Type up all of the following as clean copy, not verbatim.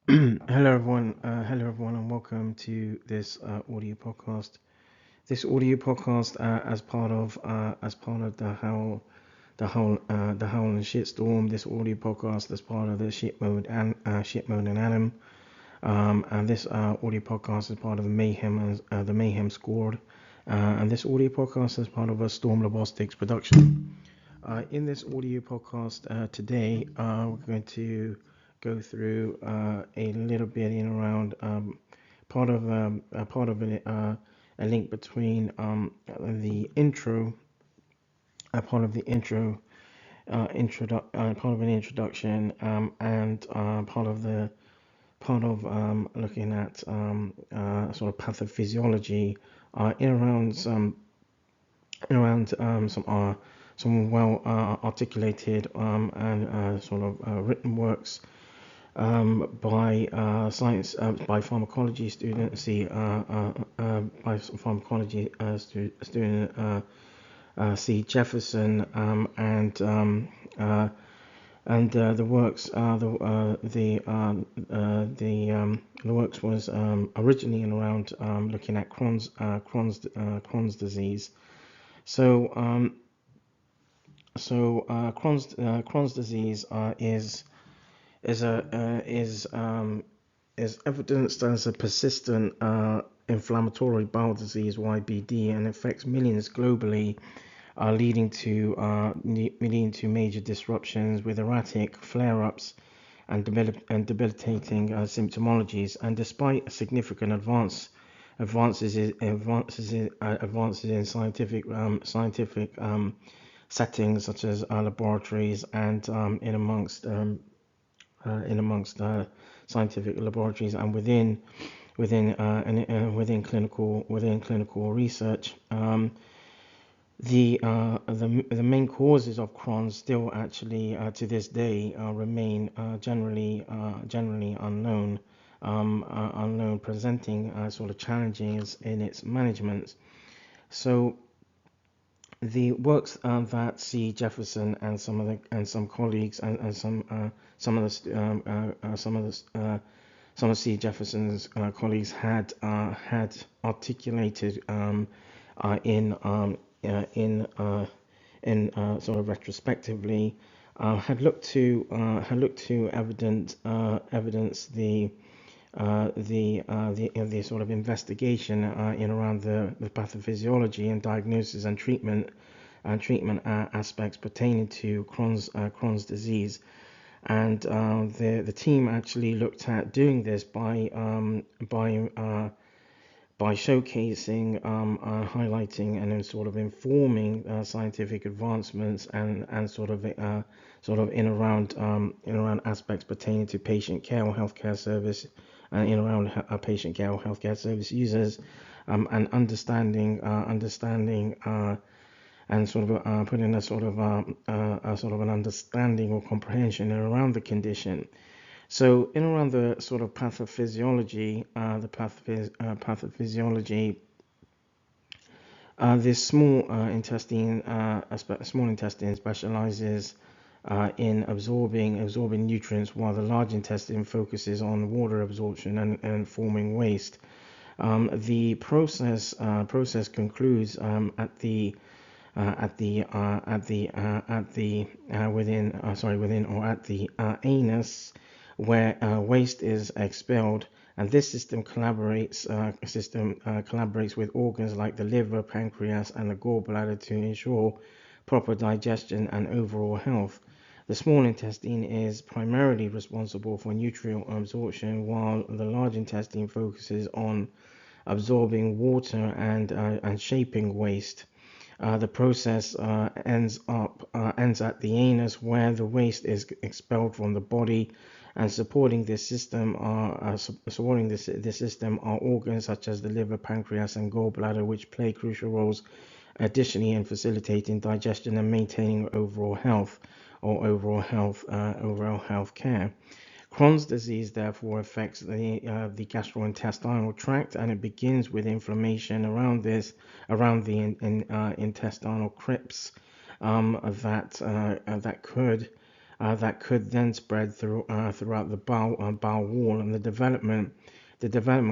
Hello everyone, and welcome to this audio podcast. This audio podcast, as part of the Howl and Shitstorm. This audio podcast as part of the Shit Mode and Adam. And this audio podcast is part of the Mayhem Squad. And this audio podcast is part of a Storm Lobostics production. In this audio podcast today, we're going to go through a little bit in around a link between the intro, part of the intro, part of an introduction, and part of looking at sort of pathophysiology in around some well articulated and sort of written works by pharmacology student student C Jefferson and the works the works was originally in around looking at Crohn's disease. So Crohn's disease is evidenced as a persistent inflammatory bowel disease (YBD) and affects millions globally, leading to major disruptions with erratic flare-ups and debilitating symptomologies. And despite significant advances in scientific settings such as laboratories and in amongst scientific laboratories and within clinical research. The main causes of Crohn's still actually to this day remain generally unknown, presenting sort of challenges in its management. So the works that C. Jefferson and some colleagues and some of C. Jefferson's colleagues had articulated in sort of retrospectively had looked to evidence the sort of investigation in around the pathophysiology and diagnosis and treatment aspects pertaining to Crohn's disease. And the team actually looked at doing this by showcasing, highlighting, and then sort of informing scientific advancements and sort of in around aspects pertaining to patient care or healthcare service, in around patient care or healthcare service users, and understanding and sort of putting a sort of an understanding or comprehension around the condition. So in around the sort of pathophysiology, this small intestine specializes in absorbing nutrients, while the large intestine focuses on water absorption and forming waste. The process concludes within or at the anus, where waste is expelled, and this system collaborates with organs like the liver, pancreas, and the gallbladder to ensure proper digestion and overall health. The small intestine is primarily responsible for nutrient absorption, while the large intestine focuses on absorbing water and shaping waste. The process ends at the anus, where the waste is expelled from the body, and supporting this system are organs such as the liver, pancreas, and gallbladder, which play crucial roles additionally in facilitating digestion and maintaining overall health care. Crohn's disease therefore affects the gastrointestinal tract, and it begins with inflammation around the intestinal crypts that could that could then spread throughout the bowel wall, and the development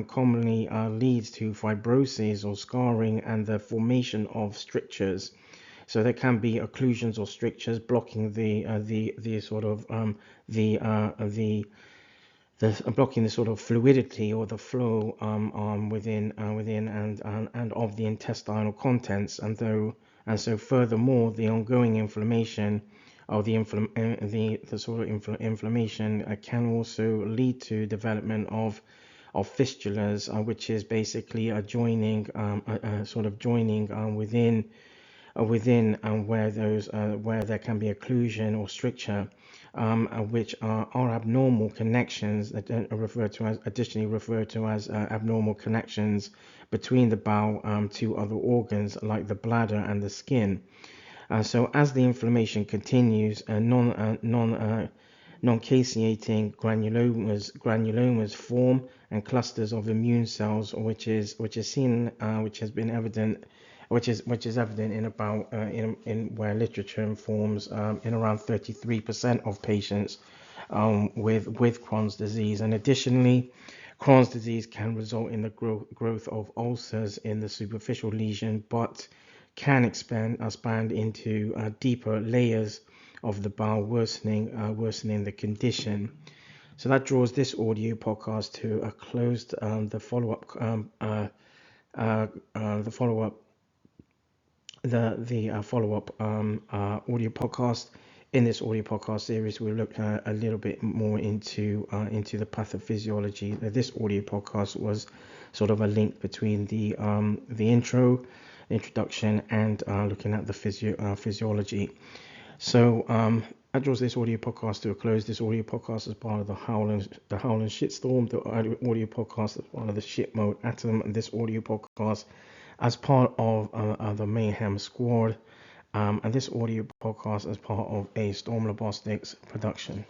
commonly leads to fibrosis or scarring and the formation of strictures. So there can be occlusions or strictures blocking the sort of blocking the sort of fluidity or the flow within and of the intestinal contents, and so furthermore the ongoing inflammation or the sort of inflammation can also lead to development of fistulas, which is basically a joining sort of joining within where there can be occlusion or stricture, which are abnormal connections that are additionally referred to as abnormal connections between the bowel to other organs like the bladder and the skin. So as the inflammation continues, non-caseating granulomas form, and clusters of immune cells, which is seen, which has been evident, which is evident in about in where literature informs in around 33% of patients with Crohn's disease. And additionally, Crohn's disease can result in the growth of ulcers in the superficial lesion, but can expand into deeper layers of the bowel, worsening the condition. So that draws this audio podcast to a close. The follow-up audio podcast. In this audio podcast series, we'll look a little bit more into the pathophysiology. This audio podcast was sort of a link between the introduction, and looking at the physiology. So that draws this audio podcast to a close. This audio podcast is part of the Howl and Shiztorm. The audio podcast is part of the Shit Mode Atom, and this audio podcast as part of the Mayhem Squad. And this audio podcast is part of a Storm Lobostics production.